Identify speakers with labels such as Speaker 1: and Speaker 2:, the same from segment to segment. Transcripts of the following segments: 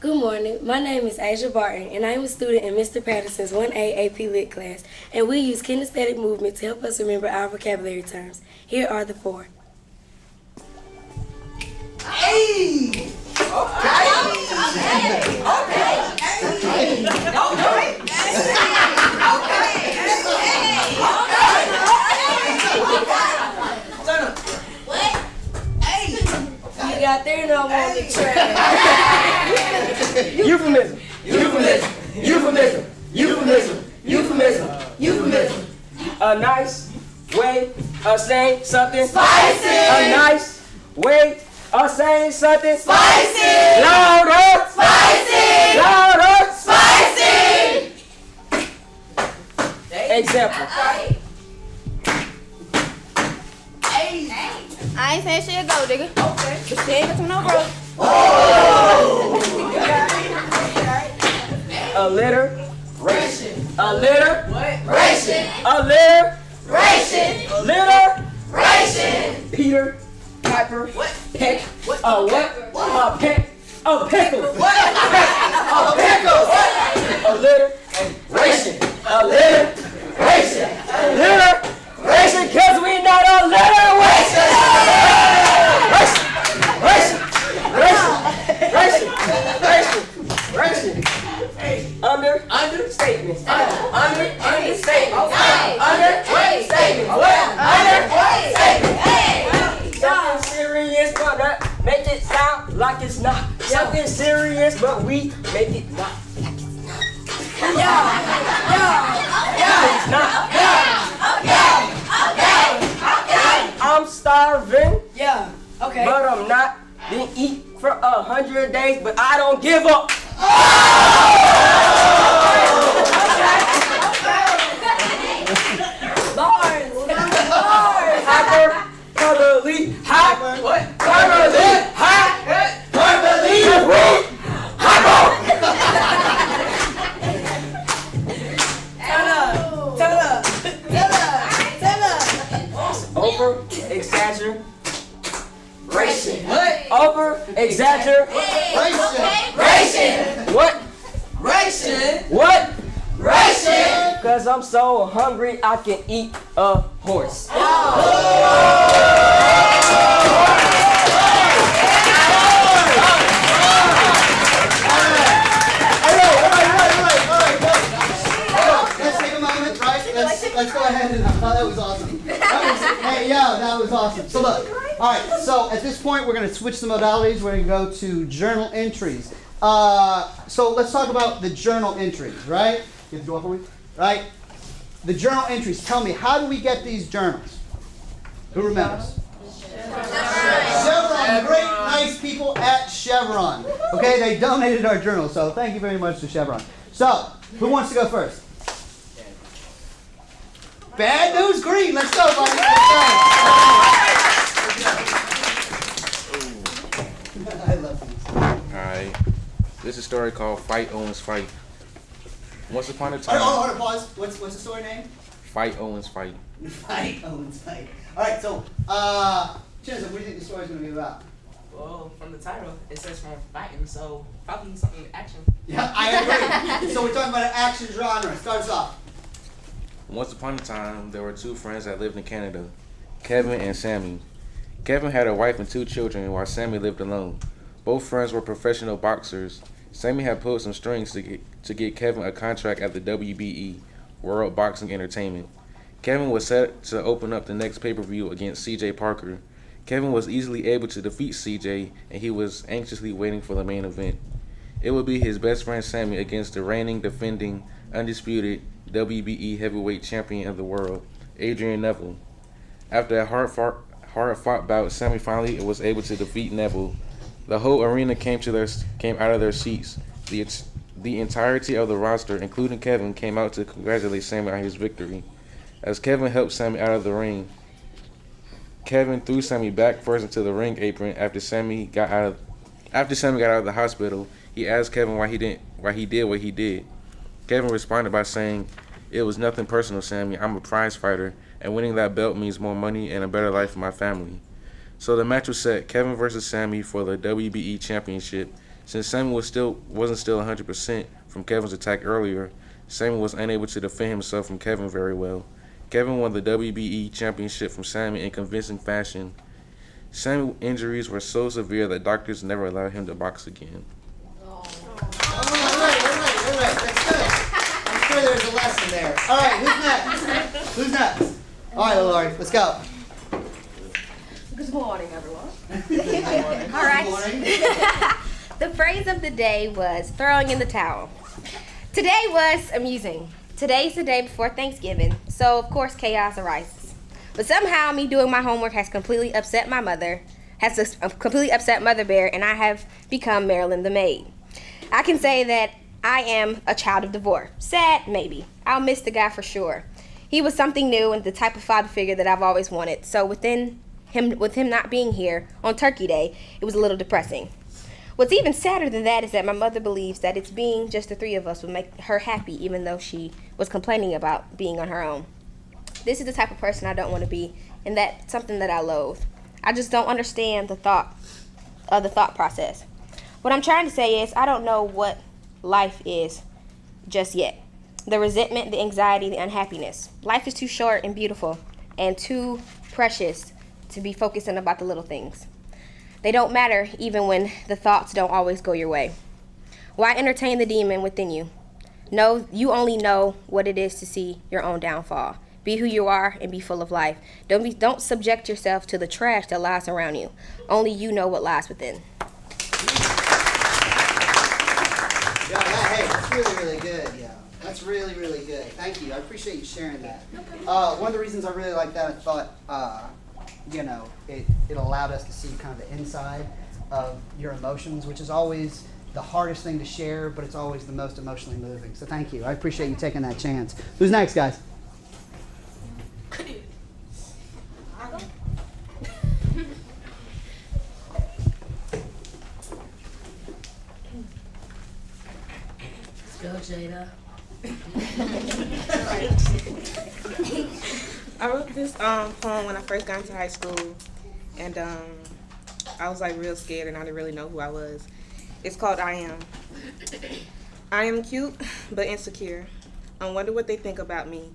Speaker 1: Good morning. My name is Asia Barton, and I am a student in Mr. Patterson's 1A AP Lit class, and we use kinesthetic movement to help us remember our vocabulary terms. Here are the four.
Speaker 2: Hey! Okay!
Speaker 1: You got there no more the trash.
Speaker 2: Euphemism. A nice way of saying something spicy. A nice way of saying something spicy. Louder. Spicy. Louder. Spicy. Example.
Speaker 3: I ain't saying shit, go, nigga. Okay. She ain't got some no bro.
Speaker 2: Alliteration. Alliteration.
Speaker 3: Ration.
Speaker 2: Alliteration. Peter Piper. Peck. A what? A peck. A pickle. A pickle. Alliteration. Alliteration. Alliteration. Cause we not alliteration. Ration. Understatement. Understatement. Understatement. Something serious, but make it sound like it's not. Something serious, but we make it not. It's not. I'm starving.
Speaker 1: Yeah. Okay.
Speaker 2: But I'm not. Didn't eat for 100 days, but I don't give up.
Speaker 1: Bars.
Speaker 2: Hyperbole.
Speaker 1: Tell up.
Speaker 2: Over exaggeration. Over exaggeration. What? What? Cause I'm so hungry I can eat a horse.
Speaker 4: Let's take a moment, right? Let's go ahead and that was awesome. That was awesome. So look, all right. So at this point, we're going to switch the modalities. We're going to go to journal entries. So let's talk about the journal entries, right? You have to go up for me, right? The journal entries. Tell me, how do we get these journals? Who remembers? Chevron, great, nice people at Chevron. Okay, they donated our journal, so thank you very much to Chevron. So, who wants to go first? Bad news, green. Let's go, buddy. Let's go. I love these.
Speaker 5: Alright. This is a story called Fight Owens Fight. Once upon a time.
Speaker 4: Hold on, pause. What's the story name?
Speaker 5: Fight Owens Fight.
Speaker 4: Fight Owens Fight. All right, so, Chisholm, what do you think the story's going to be about?
Speaker 6: Well, from the title, it says from fighting, so probably something with action.
Speaker 4: Yeah, I agree. So we're talking about an action genre. Start us off.
Speaker 5: Once upon a time, there were two friends that lived in Canada, Kevin and Sammy. Kevin had a wife and two children, while Sammy lived alone. Both friends were professional boxers. Sammy had pulled some strings to get Kevin a contract at the WBE, World Boxing Entertainment. Kevin was set to open up the next pay-per-view against C.J. Parker. Kevin was easily able to defeat C.J., and he was anxiously waiting for the main event. It would be his best friend Sammy against the reigning, defending, undisputed WBE heavyweight champion of the world, Adrian Neville. After a hard-fought bout, Sammy finally was able to defeat Neville. The whole arena came out of their seats. The entirety of the roster, including Kevin, came out to congratulate Sammy on his victory. As Kevin helped Sammy out of the ring, Kevin threw Sammy back first into the ring apron. After Sammy got out of the hospital, he asked Kevin why he did what he did. Kevin responded by saying, "It was nothing personal, Sammy. I'm a prize fighter, and winning that belt means more money and a better life for my family." So the match was set, Kevin versus Sammy for the WBE championship. Since Sammy wasn't still 100% from Kevin's attack earlier, Sammy was unable to defend himself from Kevin very well. Kevin won the WBE championship from Sammy in convincing fashion. Sammy's injuries were so severe that doctors never allowed him to box again.
Speaker 4: All right. That's good. I'm sure there's a lesson there. All right, who's next? All right, Lori, let's go.
Speaker 3: Good morning, everyone.
Speaker 4: All
Speaker 3: right.
Speaker 4: Good morning.
Speaker 3: The phrase of the day was throwing in the towel. Today was amusing. Today's the day before Thanksgiving, so of course chaos arises. But somehow me doing my homework has completely upset Mother Bear, and I have become Marilyn the maid. I can say that I am a child of divorce. Sad, maybe. I'll miss the guy for sure. He was something new and the type of father figure that I've always wanted. So with him not being here on Turkey Day, it was a little depressing. What's even sadder than that is that my mother believes that it's being just the three of us would make her happy, even though she was complaining about being on her own. This is the type of person I don't want to be, and that's something that I loathe. I just don't understand the thought process. What I'm trying to say is I don't know what life is just yet. The resentment, the anxiety, the unhappiness. Life is too short and beautiful and too precious to be focusing about the little things. They don't matter even when the thoughts don't always go your way. Why entertain the demon within you? No, you only know what it is to see your own downfall. Be who you are and be full of life. Don't subject yourself to the trash that lies around you. Only you know what lies within.
Speaker 4: Yeah, hey, that's really, really good. Yeah, that's really, really good. Thank you. I appreciate you sharing that. One of the reasons I really like that, I thought, it allowed us to see kind of the inside of your emotions, which is always the hardest thing to share, but it's always the most emotionally moving. So thank you. I appreciate you taking that chance. Who's next, guys?
Speaker 1: Go, Jada.
Speaker 7: I wrote this poem when I first got into high school, and I was like real scared and I didn't really know who I was. It's called I Am. I am cute but insecure. I wonder what they think about me.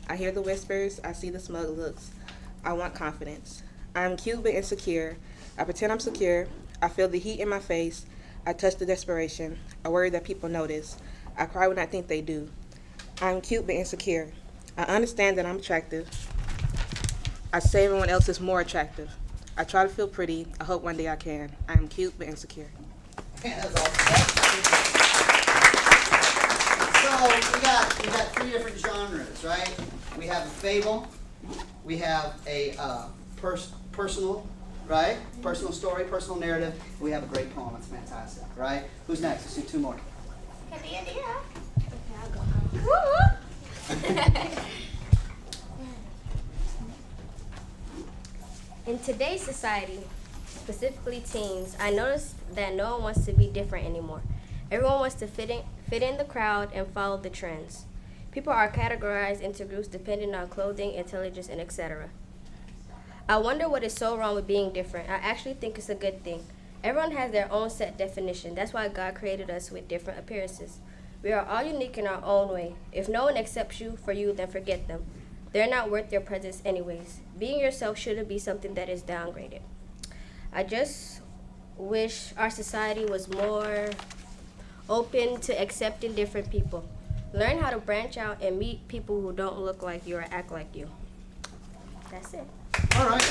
Speaker 7: I hear the whispers, I see the smug looks. I want confidence. I am cute but insecure. I pretend I'm secure. I feel the heat in my face. I touch the desperation. I worry that people notice. I cry when I think they do. I'm cute but insecure. I understand that I'm attractive. I say everyone else is more attractive. I try to feel pretty. I hope one day I can. I am cute but insecure.
Speaker 4: Yeah, that's awesome. So we got three different genres, right? We have a fable. We have a personal, right? Personal story, personal narrative. We have a great poem. That's fantastic, right? Who's next? Let's do two more.
Speaker 8: In today's society, specifically teens, I noticed that no one wants to be different anymore. Everyone wants to fit in the crowd and follow the trends. People are categorized into groups depending on clothing, intelligence, and etc. I wonder what is so wrong with being different. I actually think it's a good thing. Everyone has their own set definition. That's why God created us with different appearances. We are all unique in our own way. If no one accepts you for you, then forget them. They're not worth your presence anyways. Being yourself shouldn't be something that is downgraded. I just wish our society was more open to accepting different people. Learn how to branch out and meet people who don't look like you or act like you. That's it.
Speaker 4: All right.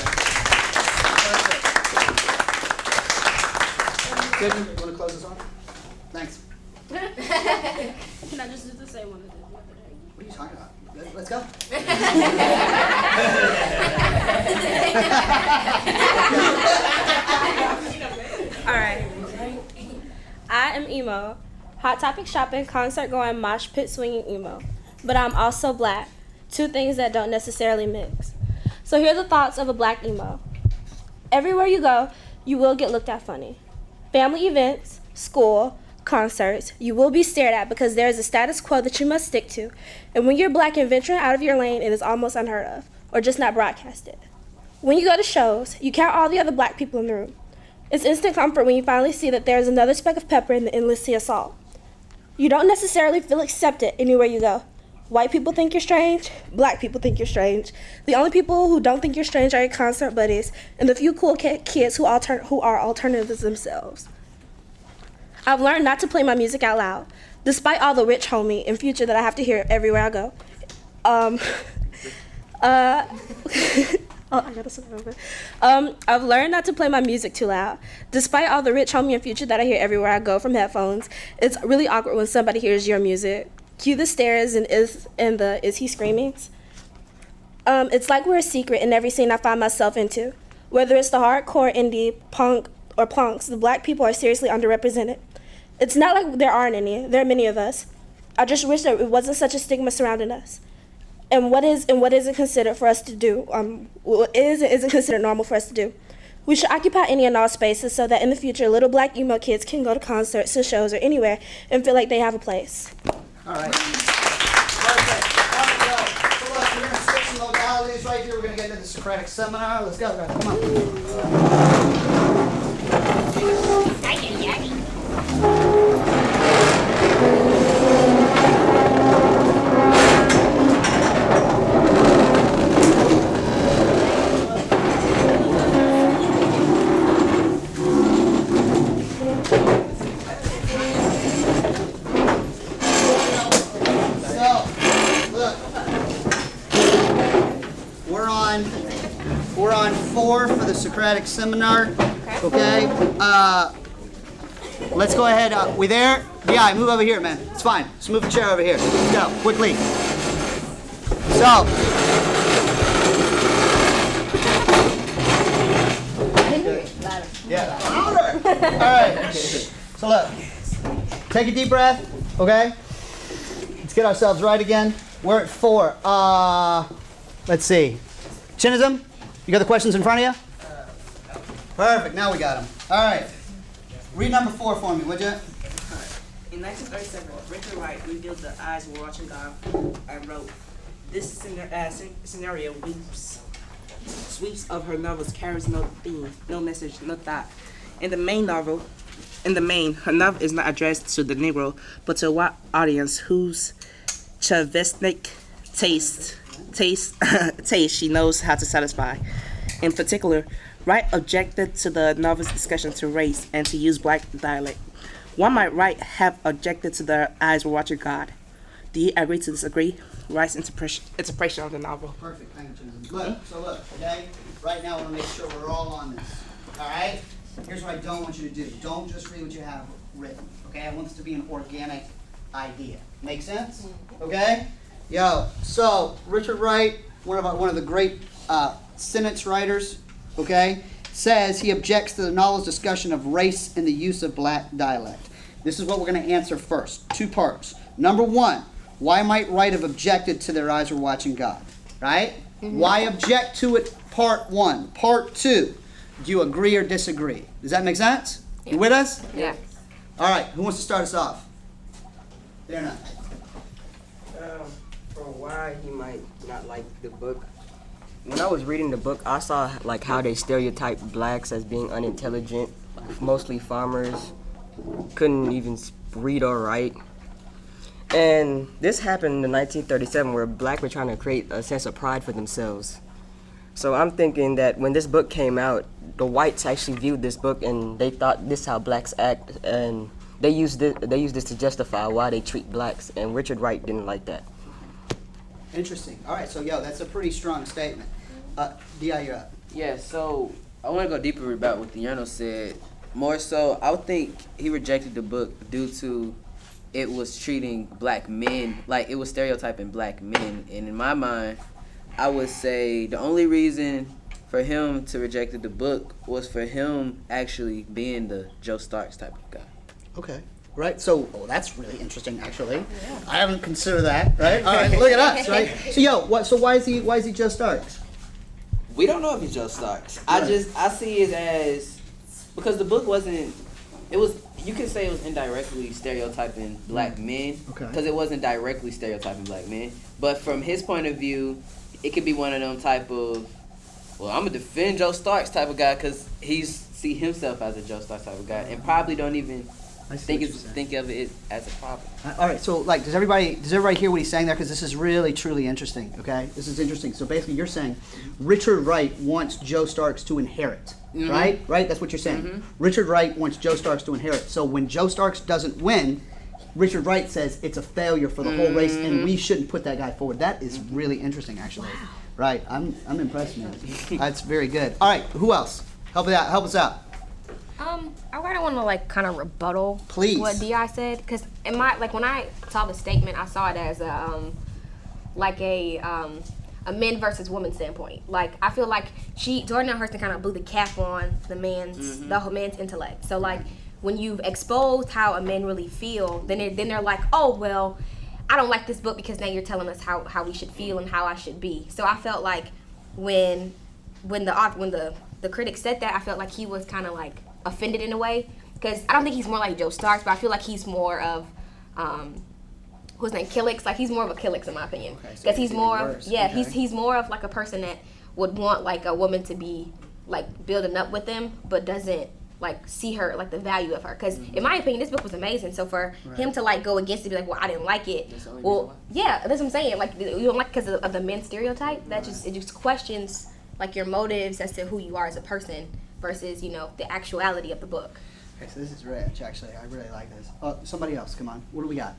Speaker 4: Good. You want to close this off? Thanks.
Speaker 9: Can I just do the same one I did the other day?
Speaker 4: What are you talking about? Let's go.
Speaker 9: All right. I am emo. Hot topic shopping, concert going, mosh pit swinging emo. But I'm also black. Two things that don't necessarily mix. So here are the thoughts of a black emo. Everywhere you go, you will get looked at funny. Family events, school, concerts, you will be stared at because there is a status quo that you must stick to. And when you're black and venturing out of your lane, it is almost unheard of, or just not broadcasted. When you go to shows, you count all the other black people in the room. It's instant comfort when you finally see that there is another speck of pepper in the endless sea of salt. You don't necessarily feel accepted anywhere you go. White people think you're strange. Black people think you're strange. The only people who don't think you're strange are your concert buddies and the few cool kids who are alternatives themselves. I've learned not to play my music out loud, despite all the rich homie and future that I have to hear everywhere I go. I gotta start over. I've learned not to play my music too loud. Despite all the rich homie and future that I hear everywhere I go from headphones, it's really awkward when somebody hears your music. Cue the stares and is he screaming? It's like we're a secret in every scene I find myself into. Whether it's the hardcore, indie, punk, or punks, the black people are seriously underrepresented. It's not like there aren't any. There are many of us. I just wish that it wasn't such a stigma surrounding us. And what isn't considered for us to do, what is and isn't considered normal for us to do. We should occupy any and all spaces so that in the future, little black emo kids can go to concerts, to shows, or anywhere and feel like they have a place.
Speaker 4: All right. Perfect. All right, yo. So look, we're going to switch some modalities right here. We're going to get into the Socratic Seminar. Let's go, guys. Come on. We're on 4 for the Socratic Seminar. Okay. Let's go ahead. We there? Yeah, move over here, man. It's fine. Just move the chair over here. Let's go quickly. So. Yeah. Louder. All right. So look. Take a deep breath. Okay. Let's get ourselves right again. We're at 4. Let's see. Chinism, you got the questions in front of you? Perfect, now we got them. All right. Read number 4 for me, would you?
Speaker 6: In 1937, Richard Wright revealed the eyes were watching God and wrote, "This scenario sweeps of her novels carries no theme, no message, no thought. In the main, her novel is not addressed to the Negro, but to a white audience whose chauvinistic taste she knows how to satisfy. In particular, Wright objected to the novel's discussion to race and to use black dialect. One might Wright have objected to the eyes were watching God. Do you agree to disagree? Wright's interpretation of the novel."
Speaker 4: Perfect, thank you, Chinism. Look, okay? Right now I want to make sure we're all on this. All right? Here's what I don't want you to do. Don't just read what you have written, okay? I want this to be an organic idea. Make sense? Okay? Yo, so Richard Wright, one of the great sentence writers, okay, says he objects to the novel's discussion of race and the use of black dialect. This is what we're going to answer first. 2 parts. Number 1, why might Wright have objected to their eyes were watching God? Right? Mm-hmm. Why object to it? Part 1. Part 2, do you agree or disagree? Does that make sense? Yeah. You with us?
Speaker 8: Yeah.
Speaker 4: All right, who wants to start us off? They're not.
Speaker 2: For why he might not like the book. When I was reading the book, I saw like how they stereotype blacks as being unintelligent, mostly farmers, couldn't even read or write. And this happened in 1937 where black were trying to create a sense of pride for themselves. So I'm thinking that when this book came out, the whites actually viewed this book and they thought this is how blacks act, and they used this to justify why they treat blacks, and Richard Wright didn't like that.
Speaker 4: Interesting. All right, so that's a pretty strong statement. D.I., you're up.
Speaker 10: Yeah, so I want to go deeper about what Diurno said. More so, I would think he rejected the book due to it was treating black men, like it was stereotyping black men. And in my mind, I would say the only reason for him to reject the book was for him actually being the Joe Starks type of guy.
Speaker 4: Okay. Right, so that's really interesting, actually. Yeah. I haven't considered that. Right. All right. Look at us. Right. So why is he Joe Starks?
Speaker 10: We don't know if he's Joe Starks. Right. I see it as because the book wasn't. It was. You could say it was indirectly stereotyping black men. Okay. Because it wasn't directly stereotyping black men, but from his point of view, it could be one of them type of. Well, I'm gonna defend Joe Starks type of guy because he's see himself as a Joestar type of guy, and probably don't even
Speaker 4: I see what you're
Speaker 10: think of it as a problem.
Speaker 4: All right, so like, does everybody hear what he's saying there? Because this is really, truly interesting. Okay, this is interesting. So basically, you're saying Richard Wright wants Joe Starks to inherit, right? Right? That's what you're saying. Richard Wright wants Joe Starks to inherit. So when Joe Starks doesn't win, Richard Wright says it's a failure for the whole race, and we shouldn't put that guy forward. That is really interesting, actually. Wow. Right? I'm impressed, man. That's very good. All right, who else? Help us out.
Speaker 3: I kind of want to like kind of rebuttal
Speaker 4: Please.
Speaker 3: what Di said, because in my when I saw the statement, I saw it as a men versus women standpoint. Like I feel like Jordan Hurston kind of blew the cap on the whole man's intellect. So like when you've exposed how a man really feel, then they're like, oh well, I don't like this book because now you're telling us how we should feel and how I should be. So I felt like when the critic said that, I felt like he was kind of like offended in a way, because I don't think he's more like Joe Starks, but I feel like he's more of who's name Killix. Like he's more of a Killix in my opinion, because he's more of, he's more of like a person that would want like a woman to be like building up with him, but doesn't like see her like the value of her. Because in my opinion, this book was amazing. So for him to like go against it, be like, well, I didn't like it. Well, yeah, that's what I'm saying. Like you don't like because of the men stereotype. That it just questions like your motives as to who you are as a person versus, you know, the actuality of the book.
Speaker 4: Okay, so this is rich, actually. I really like this. Somebody else, come on. What do we got?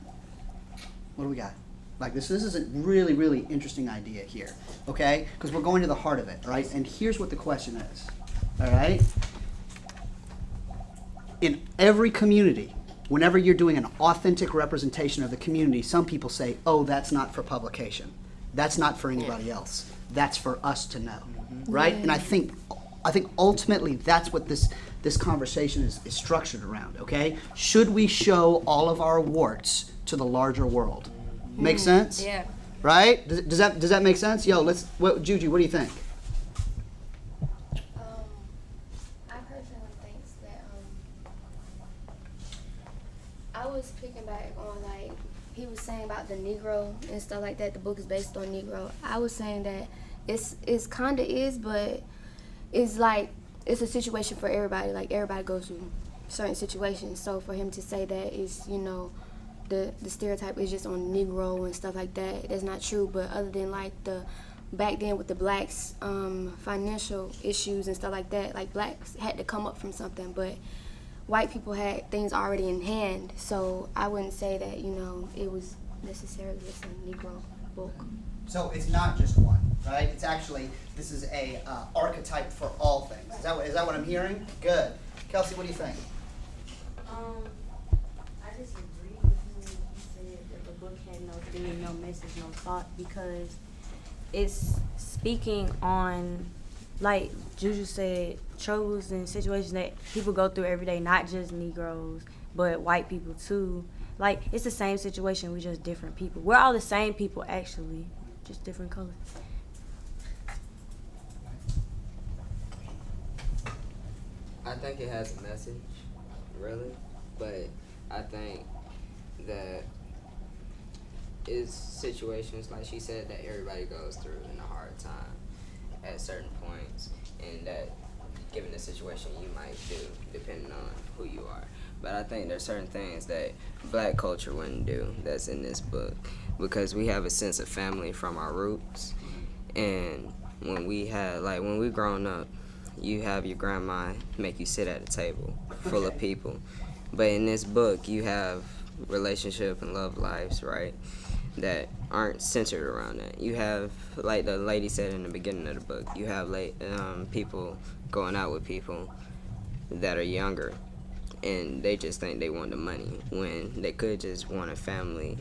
Speaker 4: Like this is a really, really interesting idea here, okay? Because we're going to the heart of it, right? And here's what the question is, all right? In every community, whenever you're doing an authentic representation of the community, some people say, oh, that's not for publication. That's not for anybody else. That's for us to know, right? And I think ultimately that's what this conversation is structured around, okay? Should we show all of our warts to the larger world? Make sense?
Speaker 3: Yeah.
Speaker 4: Right? Does that make sense? Yo, Juju, what do you think?
Speaker 8: I personally think that I was picking back on like he was saying about the Negro and stuff like that. The book is based on Negro. I was saying that it's kind of is, but it's like it's a situation for everybody. Like everybody goes through certain situations. So for him to say that is, you know, the stereotype is just on Negro and stuff like that, that's not true. But other than like back then with the blacks financial issues and stuff like that, like blacks had to come up from something, but white people had things already in hand. So I wouldn't say that, you know, it was necessarily just a Negro book.
Speaker 4: So it's not just one, right? It's actually, this is a archetype for all things. Is that what I'm hearing? Good. Kelsey, what do you think?
Speaker 11: I disagree with him. He said that the book had no theme, no message, no thought, because it's speaking on, like Juju said, troubles and situations that people go through every day, not just Negroes, but white people too. Like, it's the same situation, we're just different people. We're all the same people, actually, just different colors.
Speaker 2: I think it has a message, really, but I think that it's situations, like she said, that everybody goes through in a hard time at certain points, and that given the situation you might do, depending on who you are. But I think there's certain things that black culture wouldn't do that's in this book, because we have a sense of family from our roots. And when we grown up, you have your grandma make you sit at a table full of people. But in this book, you have relationship and love lives, right, that aren't centered around that. You have, like the lady said in the beginning of the book, you have people going out with people that are younger, and they just think they want the money when they could just want a family,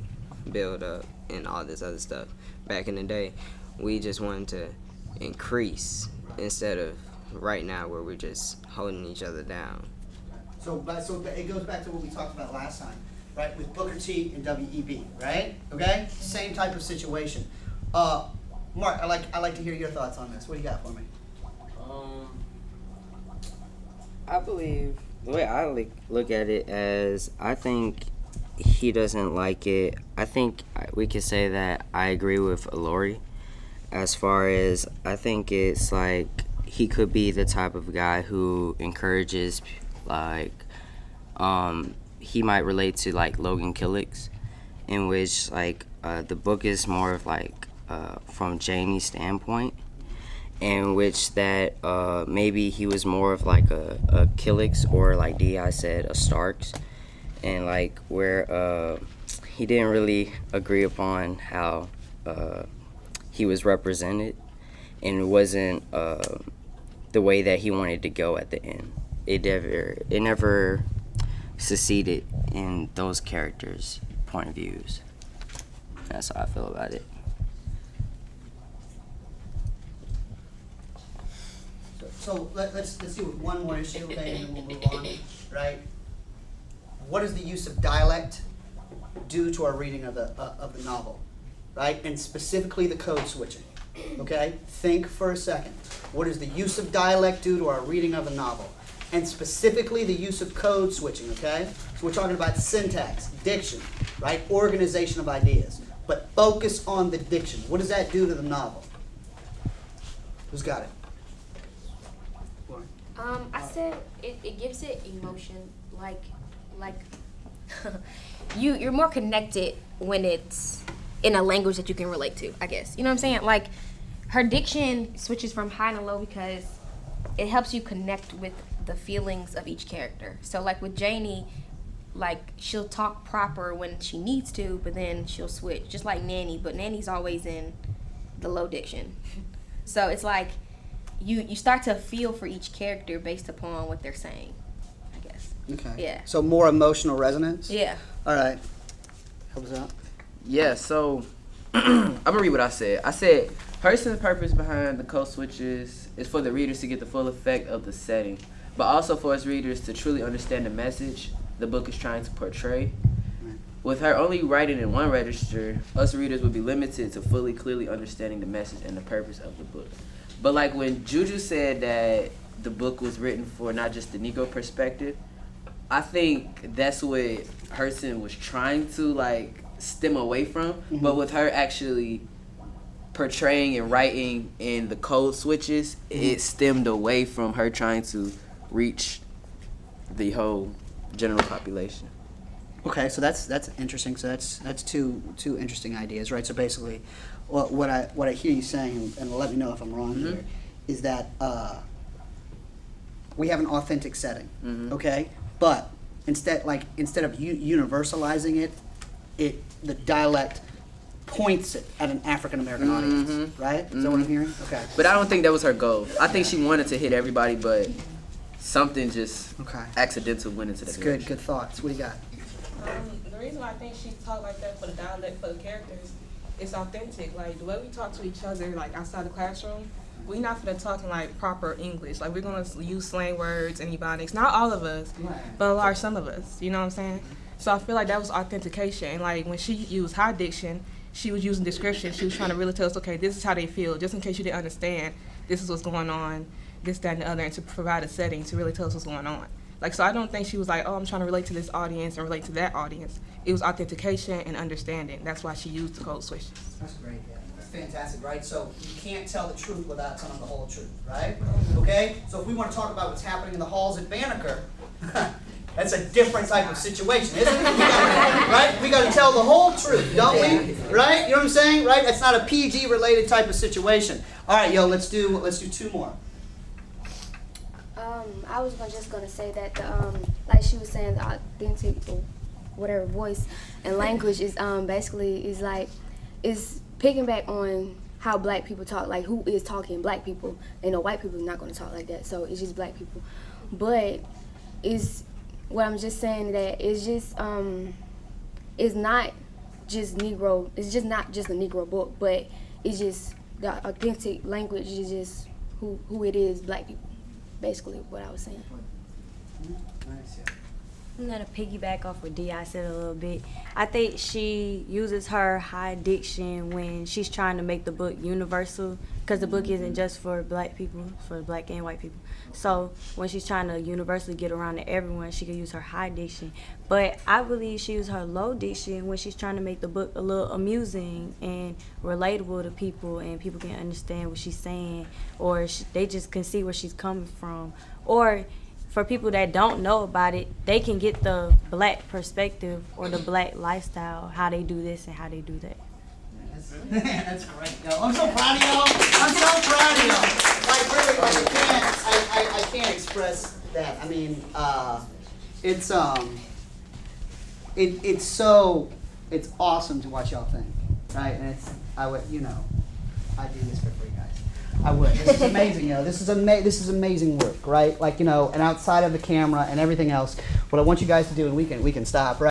Speaker 2: build up, and all this other stuff. Back in the day, we just wanted to increase instead of right now where we're just holding each other down.
Speaker 4: So it goes back to what we talked about last time, right? With Booker T and W.E.B., right? Okay? Same type of situation. Mark, I'd like to hear your thoughts on this. What do you got for me?
Speaker 2: I believe the way I look at it as, I think he doesn't like it. I think we could say that I agree with Lori as far as I think it's like he could be the type of guy who encourages, like, he might relate to, like, Logan Killick's, in which, like, the book is more of, like, from Jamie's standpoint, in which that maybe he was more of, like, a Killick's, or, like D.I. said, a Starks, and, like, where he didn't really agree upon how he was represented, and it wasn't the way that he wanted to go at the end. It never succeeded in those characters' point of views. That's how I feel about it.
Speaker 4: So let's deal with one more issue, okay, and then we'll move on, right? What does the use of dialect do to our reading of the novel, right? And specifically the code switching, okay? Think for a second. What does the use of dialect do to our reading of a novel? And specifically the use of code switching, okay? So we're talking about syntax, diction, right? Organization of ideas. But focus on the diction. What does that do to the novel? Who's got it?
Speaker 8: I said it gives it emotion, like
Speaker 3: You're more connected when it's in a language that you can relate to, I guess. You know what I'm saying? Like, her diction switches from high to low because it helps you connect with the feelings of each character. So, like, with Janie, like, she'll talk proper when she needs to, but then she'll switch, just like Nanny, but Nanny's always in the low diction. So it's like you start to feel for each character based upon what they're saying, I guess.
Speaker 4: Okay.
Speaker 3: Yeah.
Speaker 4: So more emotional resonance?
Speaker 3: Yeah.
Speaker 4: All right. Help us out.
Speaker 10: Yeah, so I'm gonna read what I said. I said, Hurston's purpose behind the code switches is for the readers to get the full effect of the setting, but also for its readers to truly understand the message the book is trying to portray. With her only writing in one register, us readers would be limited to fully, clearly understanding the message and the purpose of the book. But like when Juju said that the book was written for not just the Negro perspective, I think that's what Hurston was trying to like stem away from. Mm-hmm. But with her actually portraying and writing in the code switches, it stemmed away from her trying to reach the whole general population.
Speaker 4: Okay, so that's interesting. So that's two interesting ideas, right? So basically, what I hear you saying, and let me know if I'm wrong here, is that we have an authentic setting, okay? But instead of universalizing it, the dialect points it at an African American audience, right? Is that what I'm hearing? Okay.
Speaker 10: But I don't think that was her goal. I think she wanted to hit everybody, but something just accidental went into the direction.
Speaker 4: Good thoughts. What do you got?
Speaker 7: The reason why I think she talked like that for the dialect for the characters, it's authentic. Like the way we talk to each other, like outside the classroom, we're not gonna talk in like proper English. Like we're gonna use slang words and ebonics. Not all of us, but some of us. You know what I'm saying? So I feel like that was authentication. And like when she used high diction, she was using description. She was trying to really tell us, okay, this is how they feel. Just in case you didn't understand, this is what's going on, this, that, and the other, and to provide a setting to really tell us what's going on. Like, so I don't think she was like, oh, I'm trying to relate to this audience and relate to that audience. It was authentication and understanding. That's why she used the code switches.
Speaker 4: That's great, yeah. That's fantastic, right? So you can't tell the truth without telling the whole truth, right? Okay? So if we want to talk about what's happening in the halls at Banneker, that's a different type of situation, isn't it? Right? We got to tell the whole truth, don't we? Right? You know what I'm saying? Right? That's not a PG-related type of situation. All right, yo, let's do two more.
Speaker 1: I was just gonna say that like she was saying, the authentic or whatever voice and language is basically is picking back on how black people talk. Like who is talking? Black people. You know, white people are not gonna talk like that. So it's just black people. But is what I'm just saying that it's just it's not just Negro. It's just not just a Negro book, but it's just the authentic language is just who it is, black people. Basically, what I was saying.
Speaker 4: Nice, yeah.
Speaker 11: I'm gonna piggyback off what Di said a little bit. I think she uses her high diction when she's trying to make the book universal, because the book isn't just for black people, for black and white people. So when she's trying to universally get around to everyone, she can use her high diction. But I believe she uses her low diction when she's trying to make the book a little amusing and relatable to people, and people can understand what she's saying, or they just can see where she's coming from. Or for people that don't know about it, they can get the black perspective or the black lifestyle, how they do this and how they do that.
Speaker 4: That's great. Yo, I'm so proud of y'all. I'm so proud of y'all. Like really, like I can't express that. I mean, it's awesome to watch y'all think, right? And I do this for free, guys. I would. This is amazing, This is amazing work, right? Like, and outside of the camera and everything else, what I want you guys to do, and we can stop, right?